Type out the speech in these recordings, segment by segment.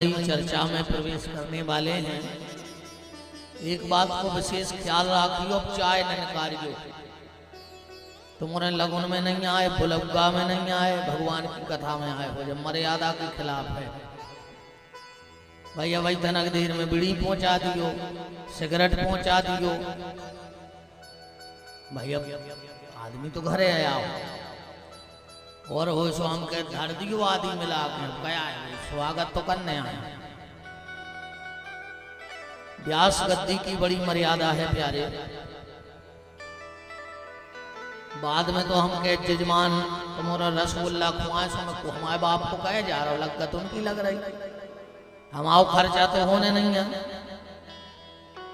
चर्चा में प्रवेश करने वाले हैं। एक बात को विशेष ख्याल रखियो, चाय न निकालियो। तुम्हारे लगन में नहीं आए, बुलगुआ में नहीं आए, भगवान की कथा में आए हो जब मर्यादा के खिलाफ है। भैया भाई धनक देर में बीड़ी पहुंचा दियो, सिगरेट पहुंचा दियो। भैया आदमी तो घरे आया हो और हो सो हम के धर दियो आदि मिला के गया है, स्वागत तो करने आए। व्यास गद्दी की बड़ी मर्यादा है प्यारे। बाद में तो हम के जजमान तुम्हारा रसगुल्ला खुआए सो को हमारे बाप को कहे जा रहा लगत उनकी लग रही, हमारा खर्चा तो होने नहीं है।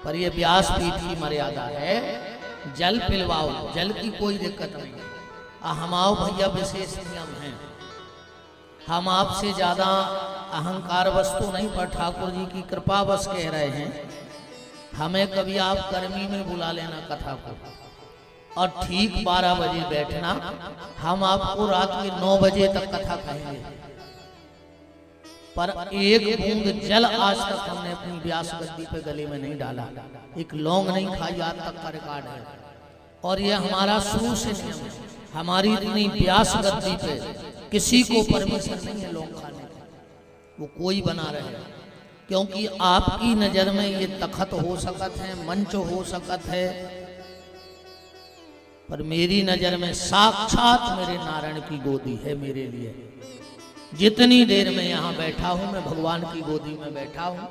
पर ये व्यास पीठ की मर्यादा है, जल पिलवाओ, जल की कोई दिक्कत नहीं। हमाओ भैया विशेष नियम है। हम आपसे ज्यादा अहंकार वस्तु नहीं, पर ठाकुर जी की कृपा बस कह रहे हैं। हमें कभी आप गर्मी में बुला लेना कथा को और ठीक 12 बजे बैठना, हम आपको रात के 9 बजे तक कथा कहेंगे। पर एक बूंद जल आज तक हमने अपनी व्यास गद्दी पे गले में नहीं डाला, एक लौंग नहीं खाई, आज तक का रिकॉर्ड है। और ये हमारा शुरू से नियम है। हमारी इतनी व्यास गद्दी पे किसी को परमिशन नहीं है लौंग खाने की, वो कोई बना रहे। क्योंकि आपकी नजर में ये तखत हो सकत है, मंच हो सकत है, पर मेरी नजर में साक्षात मेरे नारायण की गोदी है मेरे लिए। जितनी देर में यहाँ बैठा हूं मैं भगवान की गोदी में बैठा हूं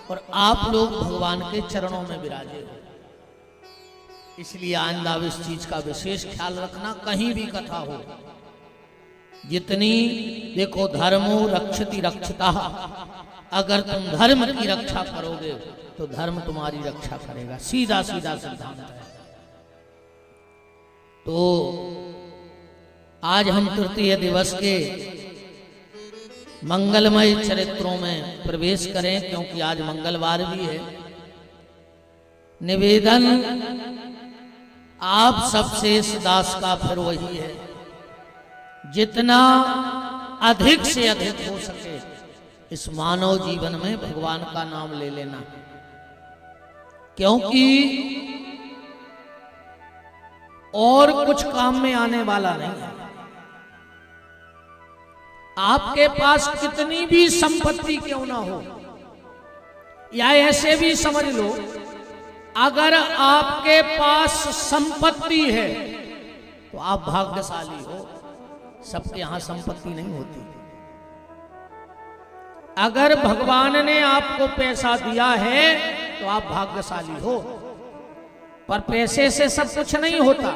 और आप लोग भगवान के चरणों में विराजे हो। इसलिए आइंदा इस चीज का विशेष ख्याल रखना, कहीं भी कथा हो। जितनी देखो धर्मो रक्षति रक्षता, अगर तुम धर्म की रक्षा करोगे तो धर्म तुम्हारी रक्षा करेगा, सीधा सीधा सिद्धांत है। तो आज हम तृतीय दिवस के मंगलमय चरित्रों में प्रवेश करें, क्योंकि आज मंगलवार भी है। निवेदन आप सबसे इस दास का फिर वही है, जितना अधिक से अधिक हो सके इस मानव जीवन में भगवान का नाम ले लेना। क्योंकि और कुछ काम में आने वाला नहीं है। आपके पास कितनी भी संपत्ति क्यों ना हो, या ऐसे भी समझ लो, अगर आपके पास संपत्ति है तो आप भाग्यशाली हो। सबके यहां संपत्ति नहीं होती। अगर भगवान ने आपको पैसा दिया है तो आप भाग्यशाली हो, पर पैसे से सब कुछ नहीं होता।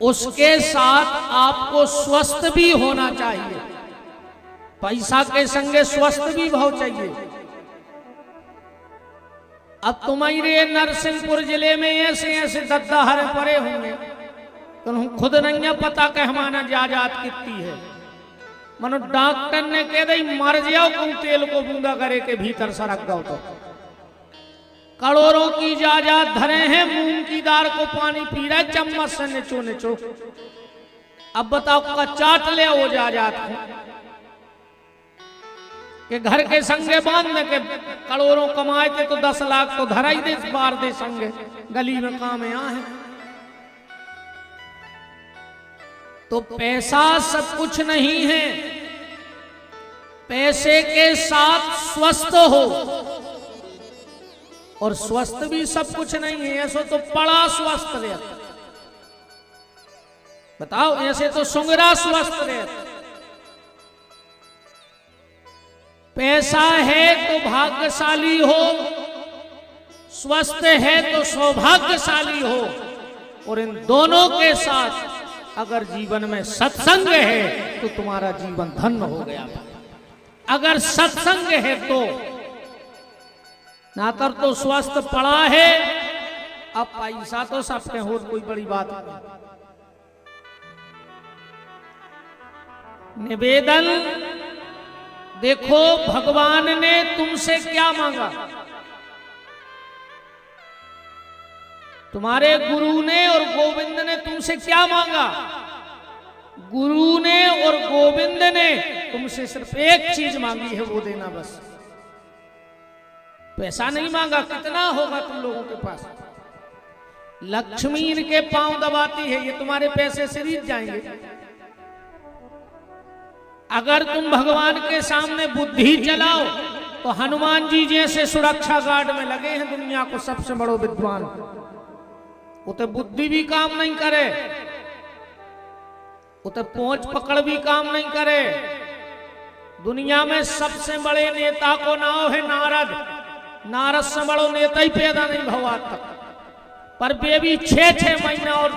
उसके साथ आपको स्वस्थ भी होना चाहिए। पैसा के संगे स्वस्थ भी भाव चाहिए। अब तुम्हारे नरसिंहपुर जिले में ऐसे ऐसे दद्दाहर पड़े होंगे तो खुद नहीं पता कि हमारा जायदाद कितनी है। मनो डॉक्टर ने कह दी मर जाओ, तुम तेल को बूंदा करे के भीतर सरक जाओ तो करोड़ों की जायदाद धरे हैं, मूंग की दाल को पानी पी रहा है चम्मच से निचो निचो। अब बताओ का चाट ले वो जायदाद को कि घर के संगे बांधने के करोड़ों कमाए थे तो 10 लाख तो धरा ही दे बार दे संगे गली में काम यहाँ है। तो पैसा सब कुछ नहीं है, पैसे के साथ स्वस्थ हो, और स्वस्थ भी सब कुछ नहीं है। ऐसा तो बड़ा स्वस्थ रहे, बताओ ऐसे तो सुंगरा स्वस्थ रहे। पैसा है तो भाग्यशाली हो, स्वस्थ है तो सौभाग्यशाली हो, और इन दोनों के साथ अगर जीवन में सत्संग है तो तुम्हारा जीवन धन्य हो गया। अगर सत्संग है तो नातर तो स्वस्थ पड़ा है। अब पैसा तो सबके हो, कोई बड़ी बात नहीं। निवेदन देखो, भगवान ने तुमसे क्या मांगा? तुम्हारे गुरु ने और गोविंद ने तुमसे क्या मांगा? गुरु ने और गोविंद ने तुमसे सिर्फ एक चीज मांगी है, वो देना बस। पैसा नहीं मांगा, कितना होगा तुम लोगों के पास। लक्ष्मी इनके पांव दबाती है, ये तुम्हारे पैसे से रीत जाएंगे। अगर तुम भगवान के सामने बुद्धि चलाओ तो हनुमान जी जैसे सुरक्षा गार्ड में लगे हैं दुनिया को सबसे बड़ो विद्वान। वो तो बुद्धि भी काम नहीं करे, वो तो पहुंच पकड़ भी काम नहीं करे। दुनिया में सबसे बड़े नेता को नाम है नारद। नारद से बड़ो नेता ही पैदा नहीं हुआ आज तक। पर वे भी 6-6 महीना और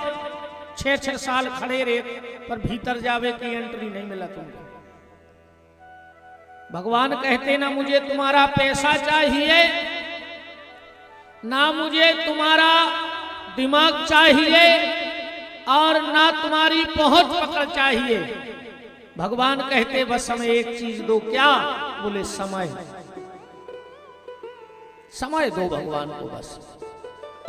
6-6 साल खड़े रहे, पर भीतर जावे की एंट्री नहीं मिला तुमको। भगवान कहते ना मुझे तुम्हारा पैसा चाहिए, ना मुझे तुम्हारा दिमाग चाहिए, और ना तुम्हारी पहुंच पकड़ चाहिए। भगवान कहते बस हमें एक चीज दो। क्या? बोले समय। समय दो भगवान को बस।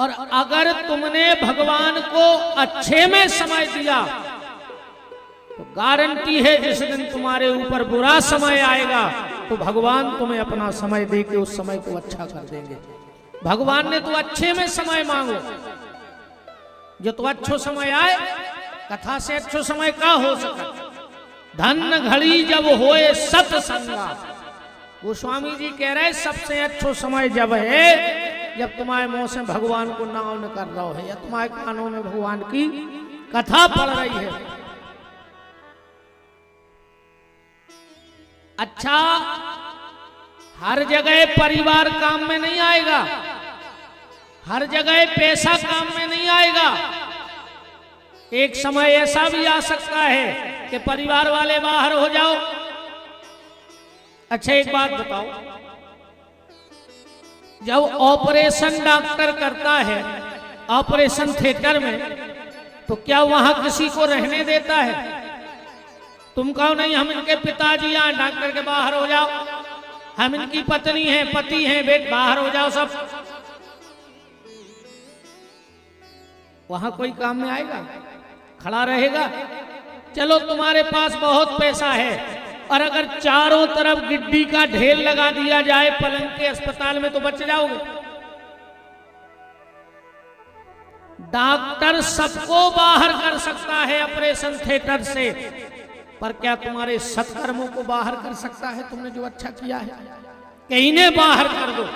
और अगर तुमने भगवान को अच्छे में समय दिया तो गारंटी है जिस दिन तुम्हारे ऊपर बुरा समय आएगा तो भगवान तुम्हें अपना समय दे के उस समय को अच्छा कर देंगे। भगवान ने तो अच्छे में समय मांगो, जो तो अच्छो समय आए। कथा से अच्छो समय का हो सका। धन घड़ी जब होए सत्संगा। गोस्वामी जी कह रहे सबसे अच्छो समय जब है जब तुम्हारे मुंह से भगवान को नाम कर रहा है, या तुम्हारे कानों में भगवान की कथा पढ़ रही है। अच्छा, हर जगह परिवार काम में नहीं आएगा, हर जगह पैसा काम में नहीं आएगा। एक समय ऐसा भी आ सकता है कि परिवार वाले बाहर हो जाओ। अच्छा एक बात बताओ, जब ऑपरेशन डॉक्टर करता है ऑपरेशन थिएटर में, तो क्या वहां किसी को रहने देता है? तुम कहो नहीं हम इनके पिताजी हैं, डॉक्टर के बाहर हो जाओ। हम इनकी पत्नी हैं, पति हैं, बेट बाहर हो जाओ सब। वहां कोई काम में आएगा? खड़ा रहेगा? चलो तुम्हारे पास बहुत पैसा है, और अगर चारों तरफ गिड्डी का ढेर लगा दिया जाए पलंग के अस्पताल में तो बच जाओगे? डॉक्टर सबको बाहर कर सकता है ऑपरेशन थिएटर से, पर क्या तुम्हारे सत्कर्मों को बाहर कर सकता है? तुमने जो अच्छा किया है कि इन्हें बाहर कर दो।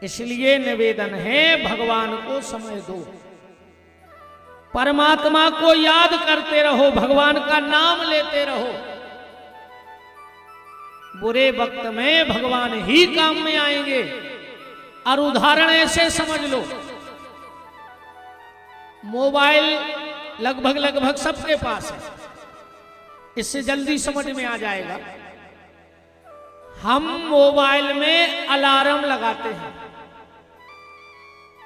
इसलिए निवेदन है भगवान को समय दो, परमात्मा को याद करते रहो, भगवान का नाम लेते रहो। बुरे वक्त में भगवान ही काम में आएंगे। और उदाहरण ऐसे समझ लो, मोबाइल लगभग सबके पास है, इससे जल्दी समझ में आ जाएगा। हम मोबाइल में अलार्म लगाते हैं,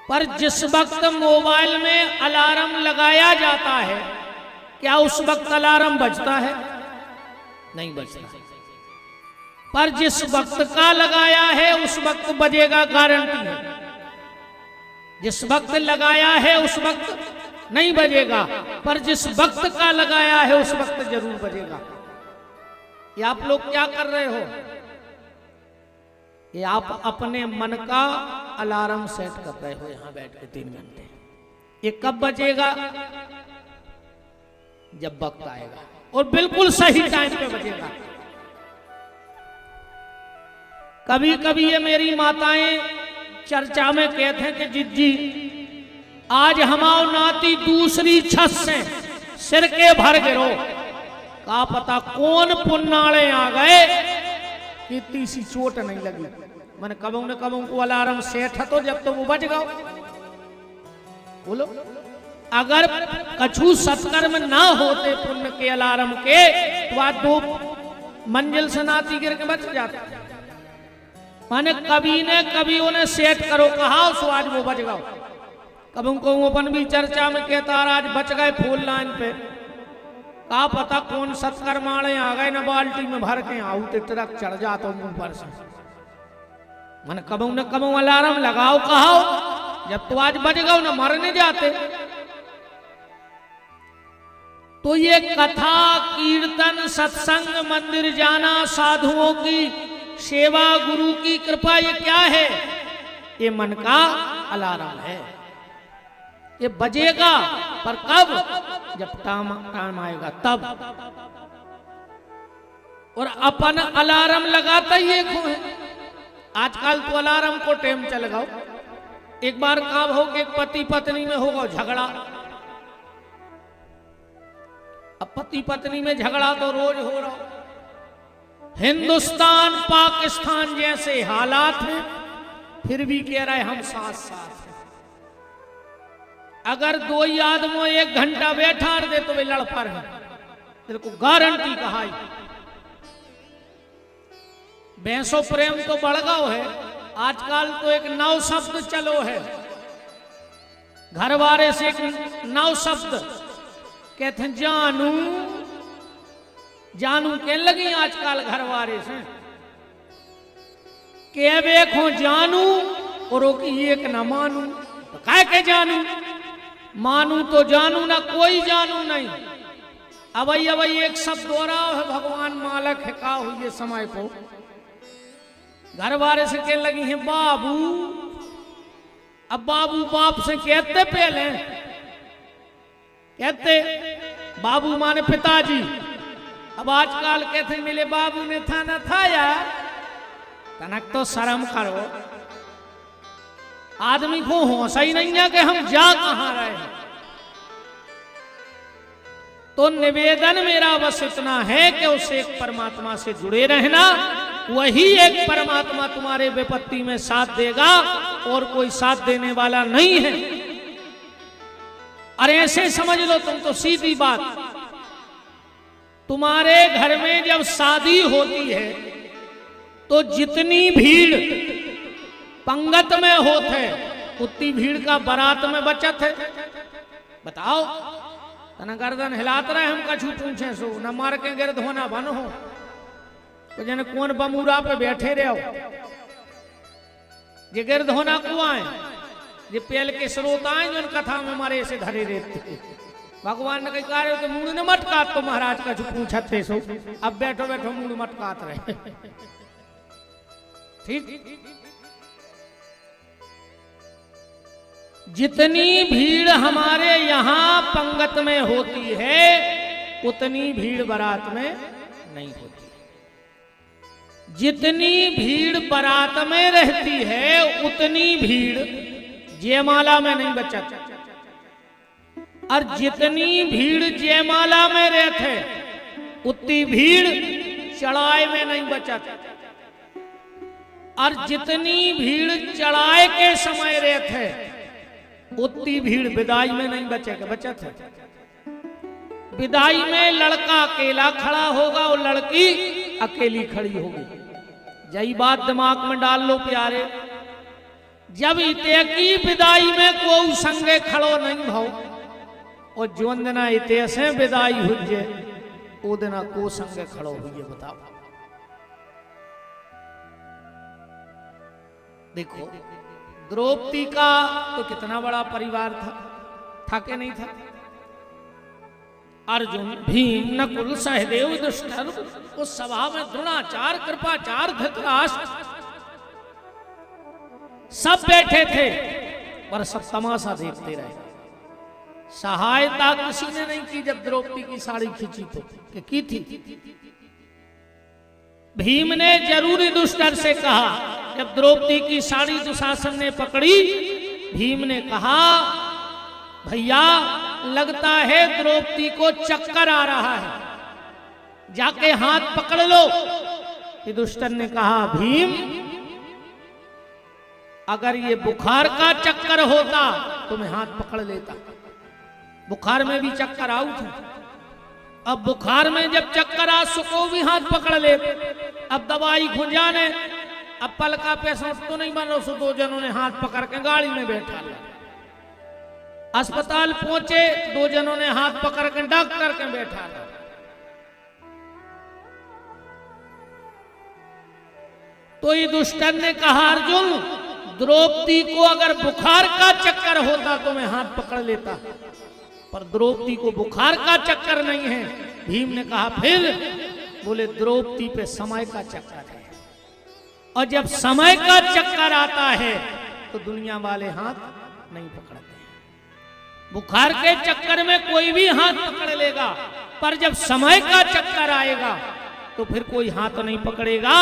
पर जिस वक्त मोबाइल में अलार्म लगाया जाता है, क्या उस वक्त अलार्म बजता है? नहीं बजता। पर जिस वक्त का लगाया है उस वक्त बजेगा, गारंटी है। जिस वक्त लगाया है उस वक्त नहीं बजेगा, पर जिस वक्त का लगाया है उस वक्त जरूर बजेगा। ये आप लोग क्या कर रहे हो? ये आप अपने मन का अलार्म सेट कर रहे हो यहां बैठ के 3 घंटे। ये कब बजेगा? जब वक्त आएगा, और बिल्कुल सही टाइम पे बजेगा। कभी कभी ये मेरी माताएं चर्चा में कहते हैं कि जिज्जी आज हमाओ नाती दूसरी छत से सिर के भर गिरो। का पता कौन पुन्नाले आ गए कि तीसरी चोट नहीं लगी। मैंने कबों ने कबों को अलार्म सेट है तो जब तो वो बज गओ। बोलो, अगर कछु सत्कर्म ना होते पुण्य के अलार्म के तो आज 2 मंजिल से नाती गिर के बच जाता। माने कभी ने कभी उन्हें सेट करो कहा सो आज वो बच गओ। कब उनको अपन भी चर्चा में कहता आज बच गए फूल लाइन पे। का पता कौन सत्कर्माणे आ गए ना बाल्टी में भर के आउट ट्रक चढ़ जाता ऊपर से। मैंने कबू न कबू अलार्म लगाओ कहाओ, जब तो आज बज गओ ना मरने जाते। तो ये कथा कीर्तन सत्संग मंदिर जाना साधुओं की सेवा गुरु की कृपा ये क्या है? ये मन का अलार्म है। ये बजेगा पर कब? जब टाइम आएगा तब। और अपन अलार्म लगाता ही एक है। आजकल तो अलार्म को टाइम चल गओ। एक बार कब हो कि पति पत्नी में होगा झगड़ा। अब पति पत्नी में झगड़ा तो रोज हो रहा। हिंदुस्तान पाकिस्तान जैसे हालात हैं, फिर भी कह रहा है हम साथ साथ हैं। अगर दो ही आदमों 1 घंटा बैठा दे तो वे लड़ पर है। तेरे को गारंटी कहा। भैंसो प्रेम तो बढ़ गओ है। आजकल तो एक नव शब्द चलो है। घर वाले से एक नव शब्द कहते हैं जानू। जानू कहने लगी आजकल घर वाले से। के देखो जानू और एक न मानू। तो काय के जानू? मानू तो जानू ना, कोई जानू नहीं। अब एक शब्द हो रहा है भगवान मालक है का हुई समय को। घर वाले से कहने लगी है बाबू। अब बाबू बाप से कहते पहले कहते बाबू माने पिताजी। अब आजकल कहते मिले बाबू ने था ना था यार। तनक तो शर्म करो। आदमी को होश ही नहीं है कि हम जा कहां रहे हैं। तो निवेदन मेरा बस इतना है कि उस एक परमात्मा से जुड़े रहना। वही एक परमात्मा तुम्हारे विपत्ति में साथ देगा और कोई साथ देने वाला नहीं है। अरे ऐसे समझ लो तुम तो सीधी बात। तुम्हारे घर में जब शादी होती है तो जितनी भीड़ पंगत में होते उतनी भीड़ का बारात में बचत है। बताओ तना गर्दन हिलात रहे हम कछु पूछे सो न मार के गिरद होना बन हो। तो जन कौन बमूरा पे बैठे रहो जे गिरद होना कुआं जे पेल के स्रोत आए जो कथा में मारे से धरे रहते। भगवान ने कहा तो मुंह न मटकात। तो महाराज कछु पूछत थे सो अब बैठो बैठो मुंह मटकात रहे। ठीक। जितनी भीड़ हमारे यहाँ पंगत में होती है उतनी भीड़ बारात में नहीं होती। जितनी भीड़ बारात में रहती है उतनी भीड़ जयमाला में नहीं बचत। और जितनी भीड़ जयमाला में रहते उतनी भीड़ चढ़ाई में नहीं बचत। और जितनी भीड़ चढ़ाई के समय रहते उतनी भीड़ विदाई में नहीं बचेगा बचत है। विदाई में लड़का अकेला खड़ा होगा और लड़की अकेली खड़ी होगी। यही बात दिमाग में डाल लो प्यारे। जब इते की विदाई में कोई संगे खड़ो नहीं भाव और जोन दिना इते से विदाई हुई ओ दिना को संगे खड़ो हुई। बताओ देखो द्रौपदी का तो कितना बड़ा परिवार था कि नहीं था? अर्जुन भीम नकुल सहदेव दुष्टर उस सभा में द्रोणाचार्य कृपाचार्य धृतराष्ट्र सब बैठे थे पर सब तमाशा देखते रहे। सहायता किसी ने नहीं की जब द्रौपदी की साड़ी खींची तो की थी। भीम ने जरूर दुष्टर से कहा जब द्रौपदी की साड़ी दुशासन ने पकड़ी। भीम ने कहा भैया लगता है द्रौपदी को चक्कर आ रहा है, जाके हाथ पकड़ लो। युधिष्ठिर ने कहा भीम अगर ये बुखार का चक्कर होता तो मैं हाथ पकड़ लेता। बुखार में भी चक्कर आऊ था। अब बुखार में जब चक्कर आ सको भी हाथ पकड़ ले। अब दवाई खुंजाने अब पल का पैसा तो नहीं बन रहा। दो जनों ने हाथ पकड़ के गाड़ी में बैठा लिया। अस्पताल पहुंचे, दो जनों ने हाथ पकड़ के डॉक्टर के बैठा लिया। तो युधिष्ठिर ने कहा अर्जुन द्रौपदी को अगर बुखार का चक्कर होता तो मैं हाथ पकड़ लेता। पर द्रौपदी को बुखार का चक्कर नहीं है। भीम ने कहा फिर? बोले द्रौपदी पे समय का चक्कर है, और जब समय का चक्कर आता है तो दुनिया वाले हाथ नहीं पकड़ते हैं। बुखार के चक्कर में कोई भी हाथ पकड़ लेगा, पर जब समय का चक्कर आएगा तो फिर कोई हाथ नहीं पकड़ेगा।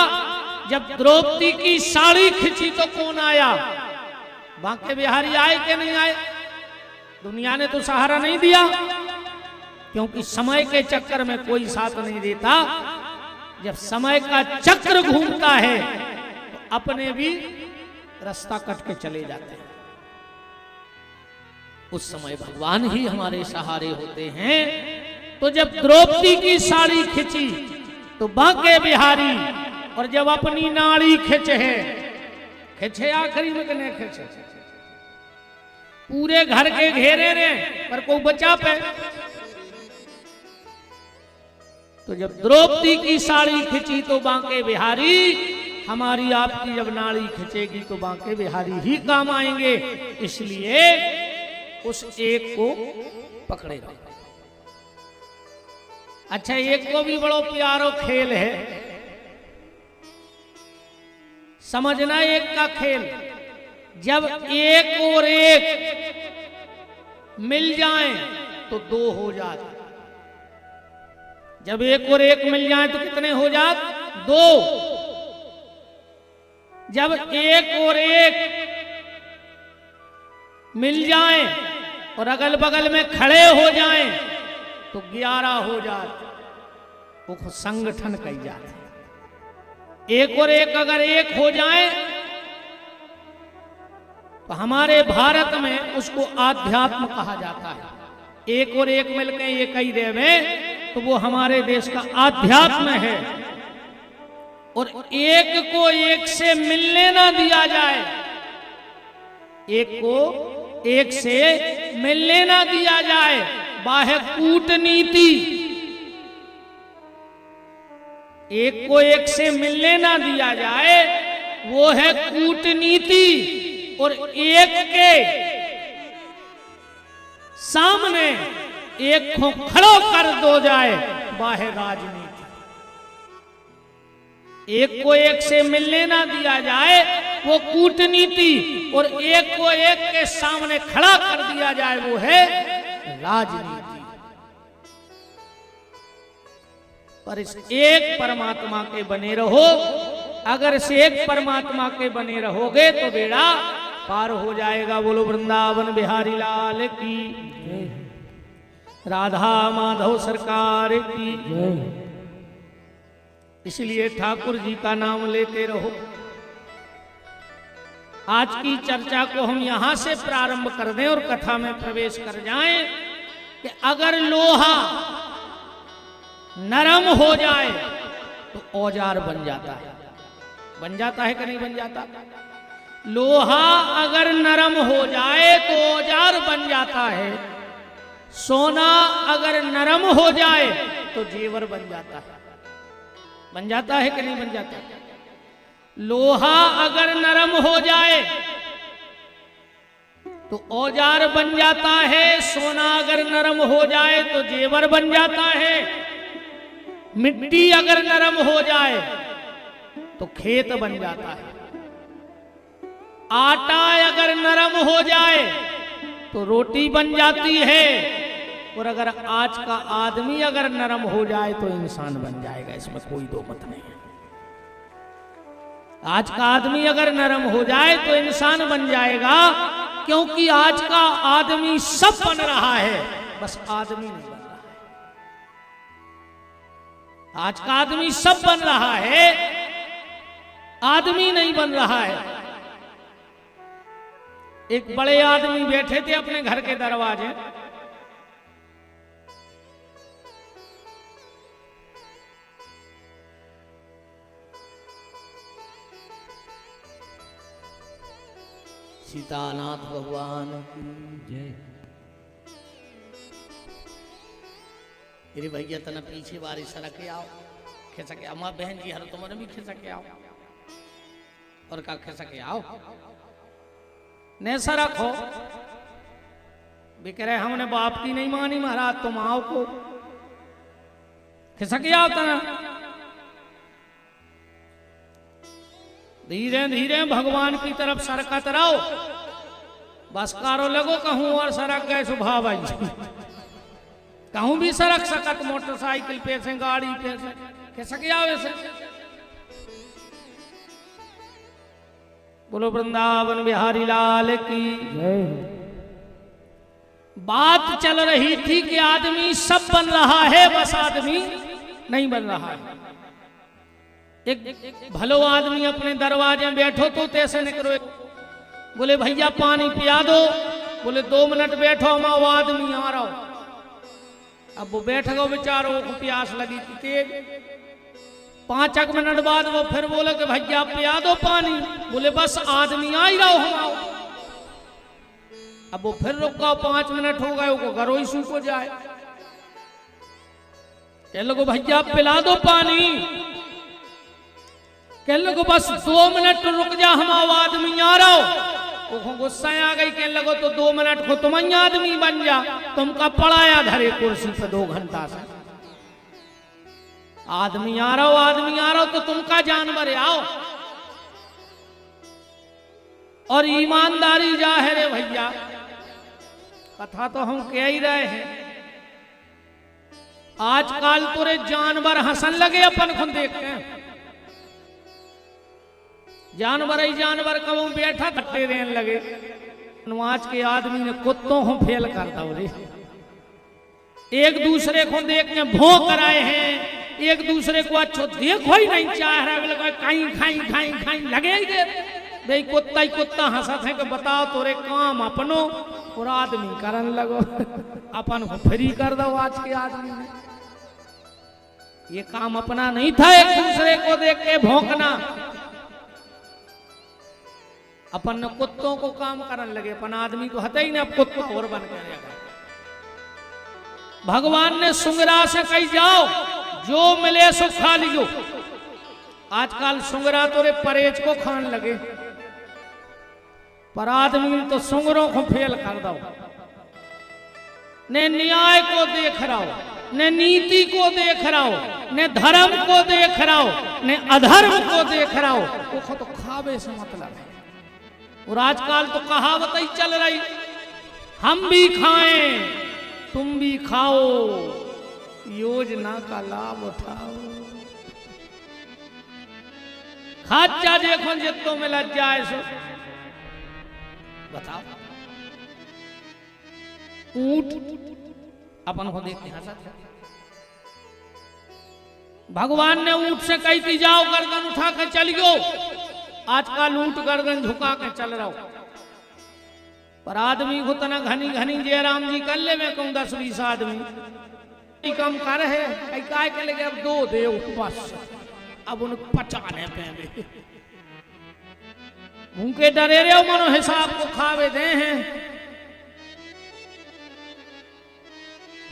जब द्रौपदी की साड़ी खिंची तो कौन आया? बांके बिहारी आए कि नहीं आए? दुनिया ने तो सहारा नहीं दिया, क्योंकि समय के चक्कर में कोई साथ नहीं देता। जब समय का चक्र घूमता है तो अपने भी रास्ता कट के चले जाते हैं। उस समय भगवान ही हमारे सहारे होते हैं। तो जब द्रौपदी की साड़ी खिंची तो बांके बिहारी, और जब अपनी नाड़ी खिंचे आखिरी में कने खिंचे, पूरे घर के घेरे रे पर कोई बचा पे। तो जब द्रौपदी की साड़ी खिंची तो बांके बिहारी, हमारी आपकी जब नाड़ी खिंचेगी तो बांके बिहारी ही काम आएंगे। इसलिए उस एक को पकड़ेगा। अच्छा, एक को भी बड़ो प्यारो खेल है, समझना एक का खेल। जब एक और एक मिल जाएं तो दो हो जाते। जब एक और एक मिल जाएं तो कितने हो जाते? दो। जब एक और एक मिल जाएं और अगल बगल में खड़े हो जाएं तो 11 हो जाते। वो संगठन कही जाती। एक और एक अगर एक हो जाए तो हमारे भारत में उसको आध्यात्म कहा जाता है। एक और एक मिलकर एक ही देवे तो वो हमारे देश का आध्यात्म है। और एक को एक से मिलने ना दिया जाए, एक को एक से मिलने ना दिया जाए, बाह्य कूटनीति। एक को एक से मिलने ना दिया जाए वो है कूटनीति। और एक के सामने एक को खड़ो कर दो जाए बाह्य राजनीति। एक को एक से मिलने ना दिया जाए वो कूटनीति, और एक को एक के सामने खड़ा कर दिया जाए वो है राजनीति। पर इस एक परमात्मा के बने रहो। अगर इस एक परमात्मा के बने रहोगे तो बेड़ा पार हो जाएगा। बोलो वृंदावन बिहारी लाल की, राधा माधव सरकार की। इसलिए ठाकुर जी का नाम लेते रहो। आज की चर्चा को हम यहां से प्रारंभ कर दें और कथा में प्रवेश कर जाएं कि अगर लोहा नरम हो जाए तो औजार बन जाता है। बन जाता है कि नहीं बन जाता? लोहा अगर नरम हो जाए तो औजार बन जाता है। सोना अगर नरम हो जाए तो जेवर बन जाता है। बन जाता है कि नहीं बन जाता? लोहा अगर नरम हो जाए तो औजार बन जाता है। सोना अगर नरम हो जाए तो जेवर बन जाता है। मिट्टी अगर नरम हो जाए तो खेत बन जाता है। आटा अगर नरम हो जाए तो रोटी बन जाती है। और अगर आज का आदमी अगर नरम हो जाए तो इंसान बन जाएगा। इसमें कोई दो मत नहीं है। आज का आदमी अगर नरम हो जाए तो इंसान बन जाएगा, क्योंकि आज का आदमी सब बन रहा है, बस आदमी नहीं बन रहा है। आज का आदमी सब बन रहा है, आदमी नहीं बन रहा है। एक बड़े आदमी बैठे थे अपने घर के दरवाजे, सीतानाथ भगवान की जय। अरे भैया तना पीछे बारी सड़के आओ, खिसके आओ। माँ बहन जी हर तुमने भी खिसके आओ, और का खिसके आओ। नैसा रखो। वे कह रहे हमने बाप की नहीं मानी महाराज, तुम आओ को खिसक गया होता ना। धीरे धीरे भगवान की तरफ सरकत रहो, बस कारो लगो कहूं और सरक गए स्वभाव आई। कहूं भी सरक सकत, मोटरसाइकिल पे से गाड़ी पे से खिसक गया वैसे। बोलो वृंदावन बिहारी लाल की जय। बात चल रही थी कि आदमी सब बन रहा है, बस आदमी नहीं बन रहा है। एक भलो आदमी अपने दरवाजे में बैठो तो तैसे निकलो, बोले भैया पानी पिया दो, बोले 2 मिनट बैठो मैं वो आदमी आ रहा हूं। अब वो बैठ गो बेचारो को प्यास लगी थी तेज। 5 मिनट बाद वो फिर बोले कि भैया पिया दो पानी, बोले बस आदमी आ ही रहा हो हम आओ। अब वो फिर रुका, 5 मिनट हो गए, वो घरों ही सूख हो जाए। कह लगो भैया पिला दो पानी, कह लगो बस 2 मिनट रुक जा हम आओ आदमी आ रहा हो। वो गुस्सा आ गई, कह लगो तो 2 मिनट को तुम ही आदमी बन जा, तुमका पड़ाया धरे कुर्सी पे 2 घंटा से। आदमी आ रहा हो, आदमी आ रहा हो तो तुमका जानवर आओ। और ईमानदारी जाहिर है भैया, कथा तो हम कह ही रहे हैं। आजकल पूरे जानवर हंसन लगे अपन को देख के। जानवर ही जानवर कब बैठा कट्टे देने लगे। आज के आदमी ने कुत्तों को फेल कर दो, एक दूसरे को देख के भौंक रहे हैं, एक दूसरे को अच्छो देखो ही नहीं चाह रहा, कहीं खाई खाई खाई लगे ही दे भाई। कुत्ता ही कुत्ता हंसत है कि बताओ तोरे काम अपनो और आदमी करन लगो। अपन को फ्री कर दो। आज के आदमी ने ये काम अपना नहीं था, एक दूसरे को देख के भौंकना। अपन ने कुत्तों को काम करने लगे, अपन आदमी तो हता ही नहीं, अब कुत्ता और बन के रहेगा। भगवान ने सुंगरा से कही जाओ जो मिले सो खा लियो। आजकल सुंगरा तोरे परहेज को खान लगे, पर आदमी तो सुंगरों को फेल कर दो। ने न्याय को देख रहा हो, ने नीति को देख रहा हो, ने धर्म को देख रहा हो, ने अधर्म को देख रहा हो, वो तो खावे से मतलब है। और आजकल तो कहावत ही चल रही, हम भी खाएं तुम भी खाओ, योजना का लाभ उठाओ। खाचा देखो जितो में लग जाए सो बताओ। ऊंट अपन को देखते हंसत। भगवान ने ऊंट से कही थी जाओ गर्दन उठा कर चलियो। आजकल ऊंट गर्दन झुका के चल रहा हो, पर आदमी को तना घनी घनी जयराम जी कर ले। मैं कहूँ 10-20 आदमी कम कर है, काय के लगे अब 2 दे बस, अब उन पचाने पे उनके डरे रहे मनो हिसाब को खावे दे हैं।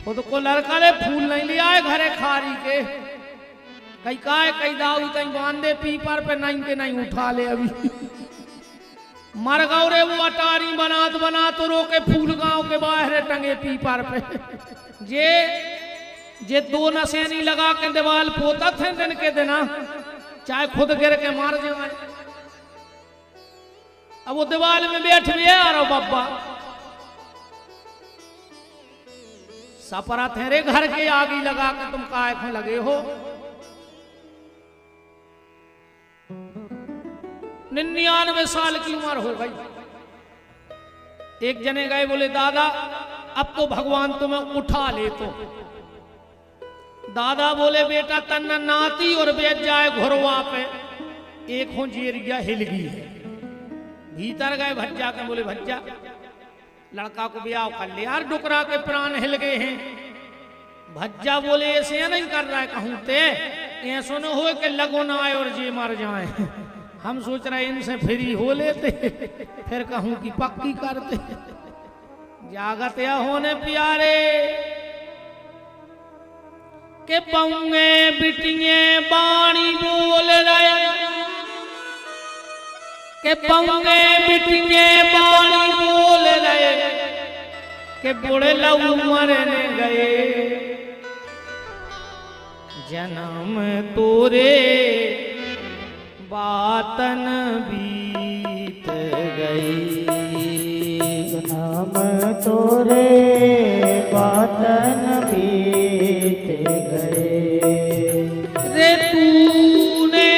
खुद को लड़का ले फूल नहीं लिया है घरे खारी के, कई काय कई दाऊ कहीं बांधे पीपर पे नहीं के नहीं उठा ले। अभी मर गौ रे वो अटारी बना तो रोके फूल गांव के बाहर टंगे पीपर पे। जे 2 नशेनी लगा के दीवाल पोता थे दिन के दिना, चाहे खुद गिर के मार जाए। अब वो दीवाल में बैठ भी है और बब्बा सपरा थे रे घर के आगे लगा के तुम काय को लगे हो। 99 साल की उम्र हो गई। एक जने गए बोले दादा अब तो भगवान तुम्हें उठा ले। तो दादा बोले बेटा तन्ना नाती और बेच जाए घुरवा पे, एक हो जेरिया हिल गई है। भीतर गए भज्जा के बोले भज्जा लड़का को ब्याह कर ले यार, डुकरा के प्राण हिल गए हैं। भज्जा बोले ऐसे नहीं कर रहा है, कहूं ते ऐसा न हो कि लगो ना आए और जी मर जाए। हम सोच रहे इनसे फ्री हो लेते, फिर कहूं कि पक्की करते। जागत या होने प्यारे के पौंगे बिटिए बाणी बोल रहे, के पौंगे बिटिए बाणी बोल रहे, के बूढ़े लहू मरने गए, जन्म तोरे बातन बीत गई, जन्म तोरे बातन बीत गए। रे तूने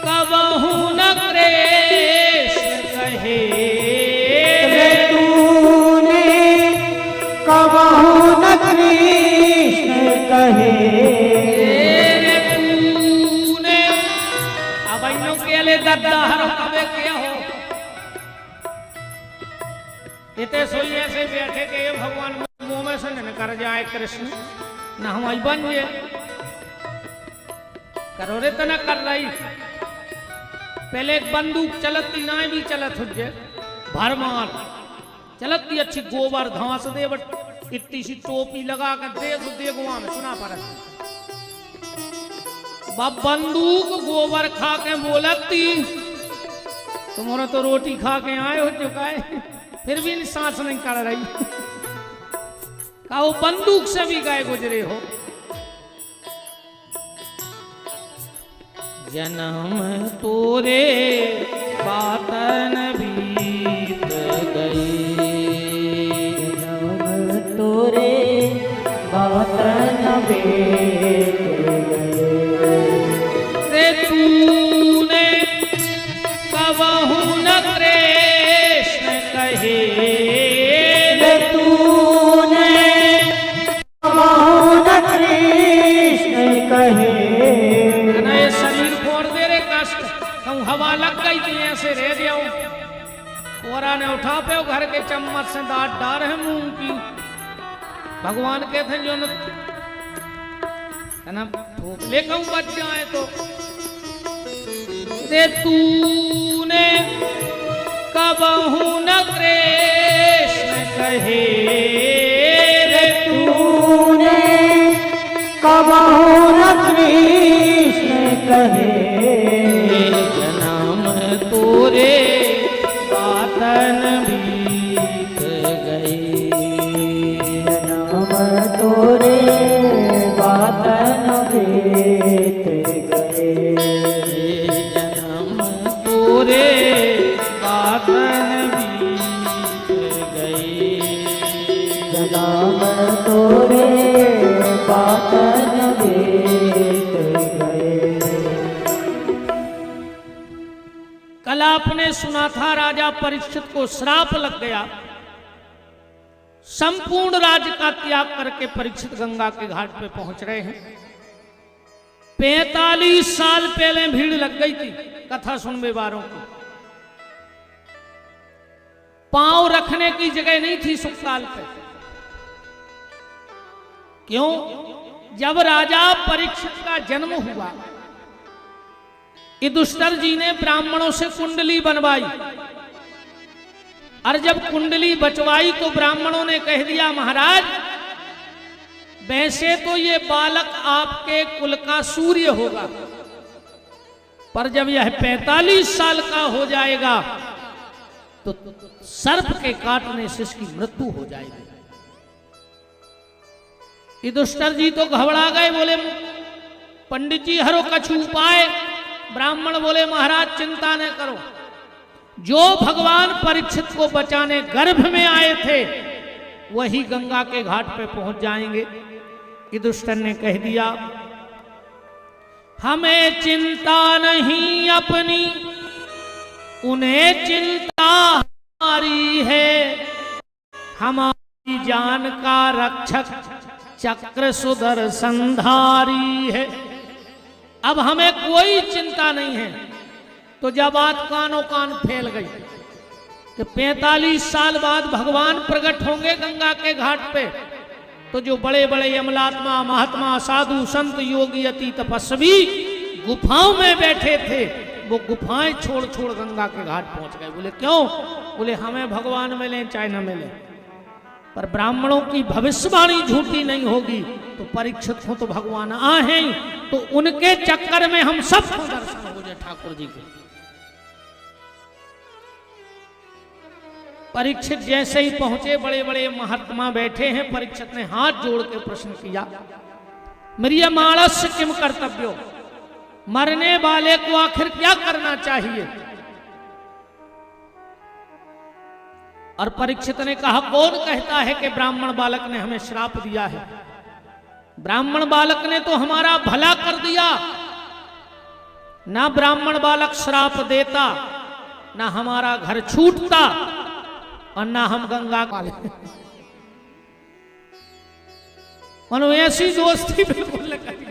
कबहू न कृष्ण कहे, रे तूने कबहू न कृष्ण कहे, रे तूने अब इनो के ले दद्दा हर कबे किया हो। इते सोई ऐसे बैठे के ये भगवान मुंह में से न कर जाए कृष्ण न हम आई बन जे करो रे तना कर रही। पहले एक बंदूक चलती नाय भी चलत हुजे भरमार चलती अच्छी गोबर घास दे बट इतनी सी टोपी लगा कर दे गुआ में सुना पड़ा बाप बंदूक गोबर खा के बोलती तुम्हारा तो रोटी खा के आए हो चुका है फिर भी सांस नहीं कर रही। कहा वो बंदूक से भी गए गुजरे हो। जन्म तोरे बातन बीत गई, जन्म तोरे बातन बीत गए। रे तूने कबहू न कृष्ण कहे, रे तूने कबहू न कृष्ण कहे, ये शरीर फोड़ दे रे कष्ट कहूँ हवा लग गई थी ऐसे रह गया कोरा ने उठा पे घर के चम्मच से दांत डार है मुंह की। भगवान कहते जो न ले कहूँ बच जाए तो रे तूने कबहू न कृष्ण कहे, रे तूने कबहू न कृष्ण कहे, जन्म तोरे बातन बीत गई, जन्म तोरे बातन बीत गए, जन्म तोरे बातन बीत गई, जन्म तोरे बातन बीत गए। कल आपने सुना था राजा परीक्षित को श्राप लग गया। संपूर्ण राज्य का त्याग करके परीक्षित गंगा के घाट पे पहुंच रहे हैं। 45 साल पहले भीड़ लग गई थी कथा सुनने वालों की। पांव रखने की जगह नहीं थी सुखकाल पे। क्यों? जब राजा परीक्षित का जन्म हुआ युधिष्ठिर जी ने ब्राह्मणों से कुंडली बनवाई और जब कुंडली बचवाई तो ब्राह्मणों ने कह दिया महाराज वैसे तो ये बालक आपके कुल का सूर्य होगा पर जब यह 45 साल का हो जाएगा तो सर्प के काटने से इसकी मृत्यु हो जाएगी। युधिष्ठिर जी तो घबरा गए, बोले पंडित जी हरो कछु उपाय। ब्राह्मण बोले महाराज चिंता न करो, जो भगवान परीक्षित को बचाने गर्भ में आए थे वही गंगा के घाट पे पहुंच जाएंगे। युधिष्ठिर ने कह दिया हमें चिंता नहीं अपनी उन्हें चिंता हमारी है, हमारी जान का रक्षक चक्र सुदर्शनधारी है। अब हमें कोई चिंता नहीं है। तो जब बात कानों कान फैल गई कि 45 साल बाद भगवान प्रकट होंगे गंगा के घाट पे, तो जो बड़े बड़े यमलात्मा महात्मा साधु संत योगी अति तपस्वी गुफाओं में बैठे थे वो गुफाएं छोड़ छोड़ गंगा के घाट पहुंच गए। बोले क्यों? बोले हमें भगवान मिले चाहे न मिले पर ब्राह्मणों की भविष्यवाणी झूठी नहीं होगी। तो परीक्षित हो तो भगवान आए तो उनके चक्कर में हम सब दर्शन हो जाए ठाकुर जी के। परीक्षित जैसे ही पहुंचे, बड़े बड़े महात्मा बैठे हैं, परीक्षित ने हाथ जोड़ के प्रश्न किया, मेरी मानस किम कर्तव्यो, मरने वाले को आखिर क्या करना चाहिए? और परीक्षित ने कहा, कौन कहता है कि ब्राह्मण बालक ने हमें श्राप दिया है? ब्राह्मण बालक ने तो हमारा भला कर दिया, ना ब्राह्मण बालक श्राप देता, ना हमारा घर छूटता, और ना हम गंगा का मनो ऐसी दोस्ती बिल्कुल करी।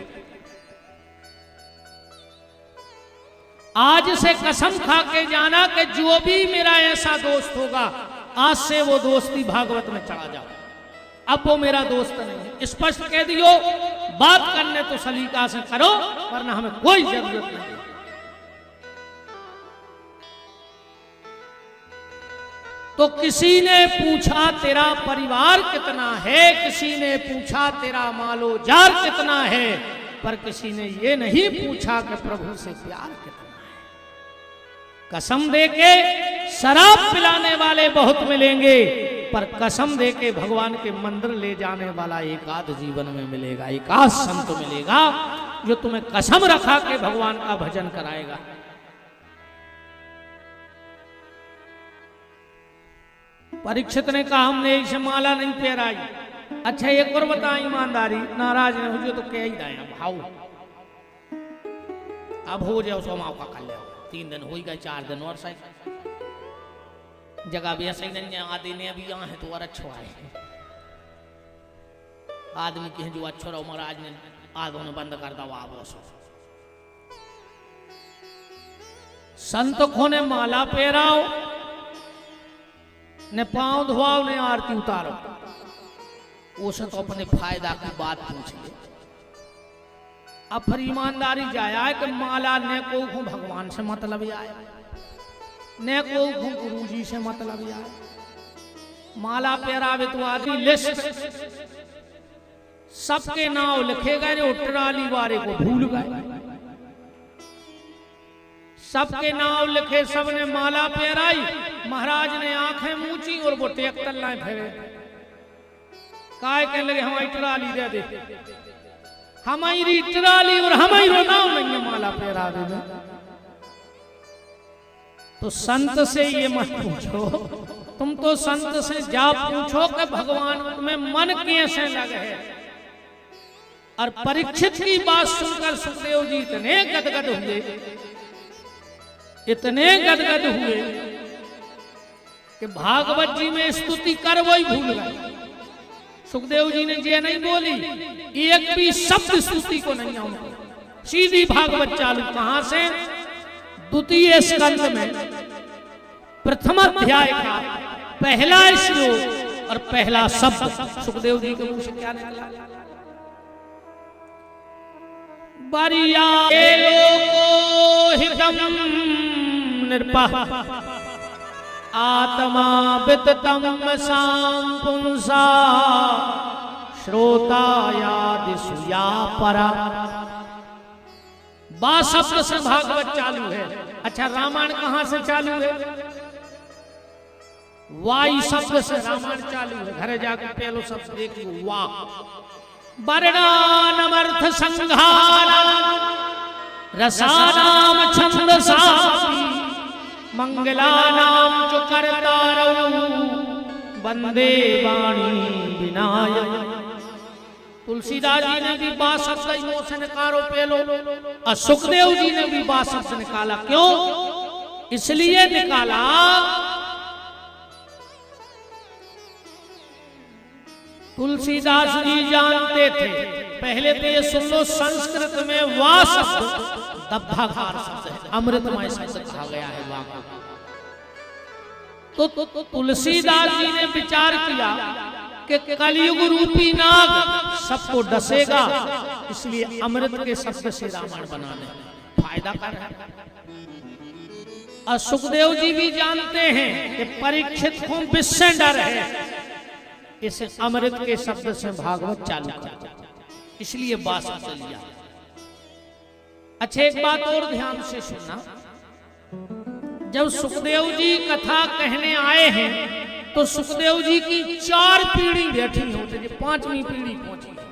आज से कसम खा के जाना कि जो भी मेरा ऐसा दोस्त होगा, आज से वो दोस्ती भागवत में चला जाओ, अब वो मेरा दोस्त नहीं। स्पष्ट कह दियो, बात करने तो सलीका से करो, वरना हमें कोई जरूरत नहीं। तो किसी ने पूछा तेरा परिवार कितना है, किसी ने पूछा तेरा मालो जार कितना है, पर किसी ने ये नहीं पूछा कि प्रभु से प्यार कितना है। कसम देके शराब पिलाने वाले बहुत मिलेंगे, पर कसम देके भगवान के मंदिर ले जाने वाला एक आध जीवन में मिलेगा, एक आध संत मिलेगा जो तुम्हें कसम रखा के भगवान का भजन कराएगा। परीक्षित ने कहा, हमने इसे माला नहीं पहराई। अच्छा एक और बता, ईमानदारी, नाराज नहीं हो तो कह ही दाया भाव, अब हो जाओ सो माओ का कर ले, 3 दिन हो गए, 4 दिन और सही जगह भी ऐसे ही नहीं, आदि ने अभी यहाँ है तो और अच्छो आए आदमी के जो अच्छो रहो, महाराज ने आधों ने बंद कर दवा। संत को ने माला पहराओ, ने पांव धोआओ, ने आरती उतारो, उसे तो अपने फायदा की बात पूछ ले। अब फिर ईमानदारी जाया है कि माला ने को भगवान से मतलब आया, ने को गुरु जी से मतलब आया। माला पहरावे तो आदमी लिस्ट सबके नाम लिखे गए, जो ट्राली वाले को भूल गए, सबके नाम लिखे, सबने माला पहराई, महाराज ने आंखें मूची और वो टेक्टर लाए फेरे, काय कहने लगे हमारी ट्राली दे दे, हमारी ट्राली और हमारी नाम नहीं है माला पहरा दे। तो संत से ये मत पूछो, तुम तो संत से जा पूछो कि भगवान में मन कैसे लगे है। और परीक्षित की बात सुनकर सुखदेव जी इतने गदगद हुए, इतने गदगद हुए कि भागवत जी में स्तुति कर वही भूल गए। सुखदेव जी ने ये नहीं बोली, एक भी शब्द स्तुति को नहीं आऊंगा, सीधी भागवत चालू। कहां से? द्वितीय स्कंद में प्रथम अध्याय का पहला श्लोक और पहला शब्द सुखदेव जी के मुंह से क्या निकला? बरिया हितम निर्पा आत्मा विततम सांपुंसा श्रोतायादिशुया परा। बा शब्द से भागवत चालू है। अच्छा रामायण कहां से चालू है? वाई शब्द से रामायण चालू है। घर जाकर पहलो शब्द देखिए वा। वर्णानमर्थ संघानाम रसानाम छंदसापि मंगलानाम च कर्तारौ वंदे वाणी विनायक। तुलसीदास जी ने भी बा शब्द से निकालो पहलो, और सुखदेव जी ने भी बा शब्द निकाला। क्यों? इसलिए निकाला तुलसीदास जी जानते थे। पहले तो ये सुन लो, संस्कृत में वा शब्द दब्धाकार शब्द है, अमृतमय शब्द कहा गया है वा को। तो तुलसीदास जी ने विचार किया कि कलयुग रूपी नाग सबको डसेगा, इसलिए अमृत के शब्द से रामायण बनाने फायदा कर रहा है। और सुखदेव जी भी जानते हैं कि परीक्षित को विश्व डर है, इसे अमृत के शब्द से भागवत चालू कर, इसलिए बात शब्द लिया। अच्छा एक बात और ध्यान से सुनना, जब सुखदेव जी कथा कहने आए हैं तो सुखदेव जी की 4 पीढ़ी बैठी होते, 5वीं पीढ़ी